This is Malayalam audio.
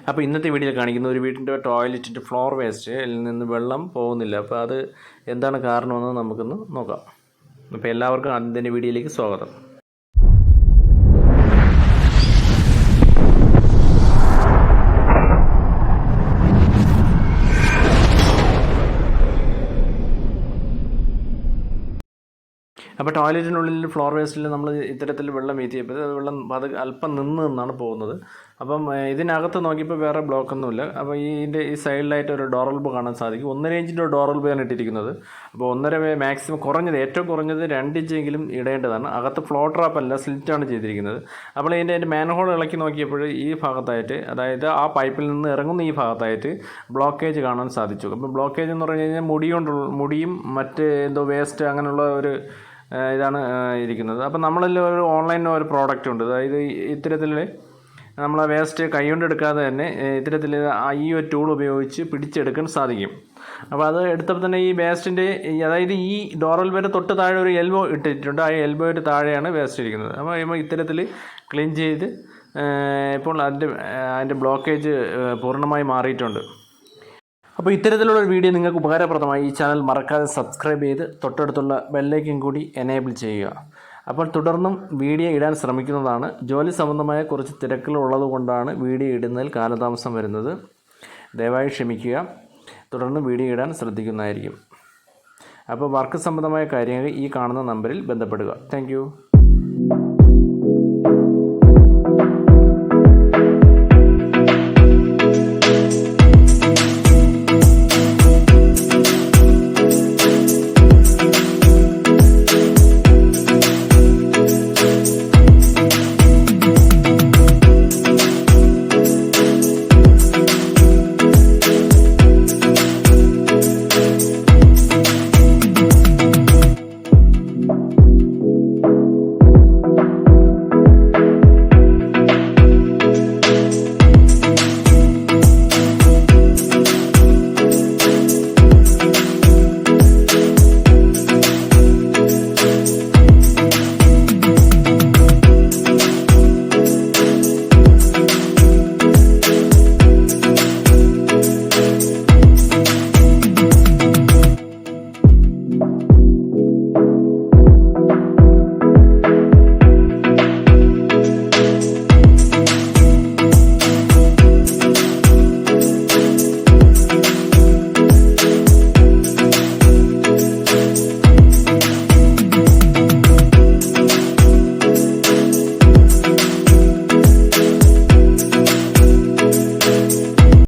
അപ്പോൾ ഇന്നത്തെ വീഡിയോയിൽ കാണിക്കുന്ന ഒരു വീടിൻ്റെ ടോയ്ലറ്റിൻ്റെ ഫ്ലോർ വേസ്റ്റിൽ നിന്ന് വെള്ളം പോകുന്നില്ല. അപ്പോൾ അത് എന്താണ് കാരണമെന്ന് നമുക്കൊന്ന് നോക്കാം. അപ്പോൾ എല്ലാവർക്കും ആദ്യം തന്നെ വീഡിയോയിലേക്ക് സ്വാഗതം. അപ്പോൾ ടോയ്ലറ്റിനുള്ളിൽ ഫ്ലോർ വേസ്റ്റിൽ നമ്മൾ ഇത്തരത്തിൽ വെള്ളം വീഴ്ത്തിയപ്പോൾ അത് അല്പം നിന്നാണ് പോകുന്നത്. അപ്പം ഇതിനകത്ത് നോക്കിയപ്പോൾ വേറെ ബ്ലോക്കൊന്നുമില്ല. അപ്പോൾ ഇതിൻ്റെ ഈ സൈഡിലായിട്ട് ഒരു ഡോർ ബൾബ് കാണാൻ സാധിക്കും. 1.5 ഇഞ്ചിൻ്റെ ഡോർ ബൾബാണ് ഇട്ടിരിക്കുന്നത്. അപ്പോൾ 1.5 മാക്സിമം ഏറ്റവും കുറഞ്ഞത് 2 ഇഞ്ചെങ്കിലും ഇടേണ്ടതാണ്. അകത്ത് ഫ്ലോ ട്രാപ്പല്ല, സ്ലിറ്റാണ് ചെയ്തിരിക്കുന്നത്. അപ്പോൾ ഇതിൻ്റെ മാൻഹോൾ ഇളക്കി നോക്കിയപ്പോൾ ഈ ഭാഗത്തായിട്ട്, അതായത് ആ പൈപ്പിൽ നിന്ന് ഇറങ്ങുന്ന ഈ ഭാഗത്തായിട്ട് ബ്ലോക്കേജ് കാണാൻ സാധിച്ചു. അപ്പോൾ ബ്ലോക്കേജ് എന്ന് പറഞ്ഞു കഴിഞ്ഞാൽ മുടിയും മറ്റ് വേസ്റ്റ് അങ്ങനെയുള്ള ഒരു ഇതാണ് ഇരിക്കുന്നത്. അപ്പം നമ്മളെല്ലാം ഒരു ഓൺലൈനിൽ ഒരു പ്രോഡക്റ്റ് ഉണ്ട്. അതായത് ഇത്തരത്തിൽ നമ്മൾ വേസ്റ്റ് കൈകൊണ്ട് എടുക്കാതെ തന്നെ ഇത്തരത്തിൽ ഈ ഒരു ടൂൾ ഉപയോഗിച്ച് പിടിച്ചെടുക്കാൻ സാധിക്കും. അപ്പോൾ അത് എടുത്തപ്പോൾ തന്നെ ഈ വേസ്റ്റിൻ്റെ അതായത് ഈ ഡോറൽ വരെ തൊട്ട് താഴെ ഒരു എൽബോ ഇട്ടിട്ടുണ്ട്. ആ എൽബോയുടെ താഴെയാണ് വേസ്റ്റ് ഇരിക്കുന്നത്. അപ്പോൾ ഇത്തരത്തിൽ ക്ലീൻ ചെയ്ത് ഇപ്പോൾ അതിൻ്റെ ബ്ലോക്കേജ് പൂർണ്ണമായി മാറിയിട്ടുണ്ട്. അപ്പോൾ ഇത്തരത്തിലുള്ള ഒരു വീഡിയോ നിങ്ങൾക്ക് ഉപകാരപ്രദമായി ഈ ചാനൽ മറക്കാതെ സബ്സ്ക്രൈബ് ചെയ്ത് തൊട്ടടുത്തുള്ള ബെല്ലൈക്കൻ കൂടി എനേബിൾ ചെയ്യുക. അപ്പോൾ തുടർന്നും വീഡിയോ ഇടാൻ ശ്രമിക്കുന്നതാണ്. ജോലി സംബന്ധമായ കുറച്ച് തിരക്കുകളുള്ളത് കൊണ്ടാണ് വീഡിയോ ഇടുന്നതിൽ കാലതാമസം വരുന്നത്. ദയവായി ക്ഷമിക്കുക. തുടർന്ന് വീഡിയോ ഇടാൻ ശ്രദ്ധിക്കുന്നതായിരിക്കും. അപ്പോൾ വർക്ക് സംബന്ധമായ കാര്യങ്ങൾ ഈ കാണുന്ന നമ്പറിൽ ബന്ധപ്പെടുക. താങ്ക്